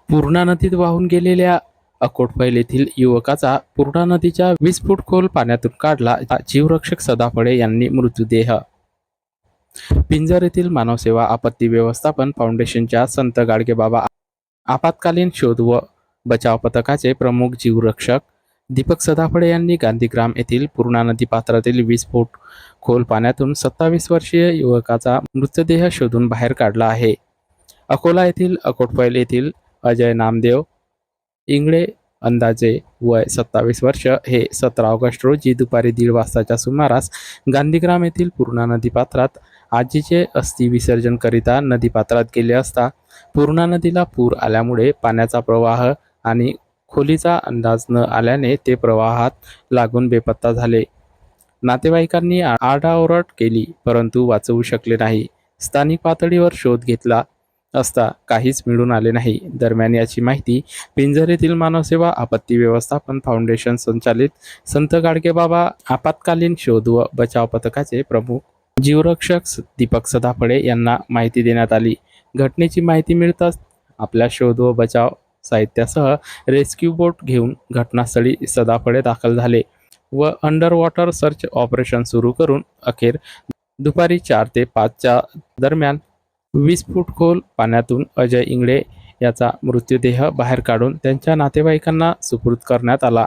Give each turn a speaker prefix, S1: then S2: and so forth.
S1: पूर्णा नदीत वाहून गेलेल्या अकोटफैल येथील युवकाचा पूर्णा नदीच्या 20 फूट खोल पाण्यातून काढला. जीवरक्षक सदाफळे यांनी मृतदेह. पिंजर येथील मानवसेवा आपत्ती व्यवस्थापन फाउंडेशनच्या संत गाडगेबाबा आपत्कालीन शोध व बचाव पथकाचे प्रमुख जीवरक्षक दीपक सदाफळे यांनी गांधीग्राम येथील पूर्णा नदी पात्रातील 20 फूट खोल पाण्यातून 27 वर्षीय युवकाचा मृतदेह शोधून बाहेर काढला आहे. अकोला येथील अकोटफैल येथील अजय नामदेव इंगळे अंदाजे वय 27 वर्ष हे 17 ऑगस्ट रोजी दुपारी 1:30 वाजताच्या सुमारास गांधीग्राम येथील पूर्णा नदीपात्रात आजीचे अस्थि विसर्जन करिता नदीपात्रात गेले असता पूर्णा नदीला पूर आल्यामुळे पाण्याचा प्रवाह आणि खोलीचा अंदाज न आल्याने ते प्रवाहात लागून बेपत्ता झाले. नातेवाईकांनी आरडाओरड केली परंतु वाचवू शकले नाही. स्थानिक पातळीवर शोध घेतला असता काहीच मिळून आले नाही. दरम्यान याची माहिती पिंजर येथील मानवसेवा आपत्ती व्यवस्थापन फाउंडेशन संचालित संत गाडगेबाबा आपत्कालीन शोध व बचाव पथकाचे प्रमुख जीवरक्षक दीपक सदाफळे यांना माहिती देण्यात आली. घटनेची माहिती मिळताच आपल्या शोध व बचाव साहित्यासह रेस्क्यू बोट घेऊन घटनास्थळी सदाफळे दाखल झाले व अंडर वॉटर सर्च ऑपरेशन सुरू करून अखेर दुपारी 4 ते 5च्या दरम्यान 20 फूट खोल पाण्यातून अजय इंगळे याचा मृतदेह बाहेर काढून त्यांच्या नातेवाईकांना सुपूर्द करण्यात आला.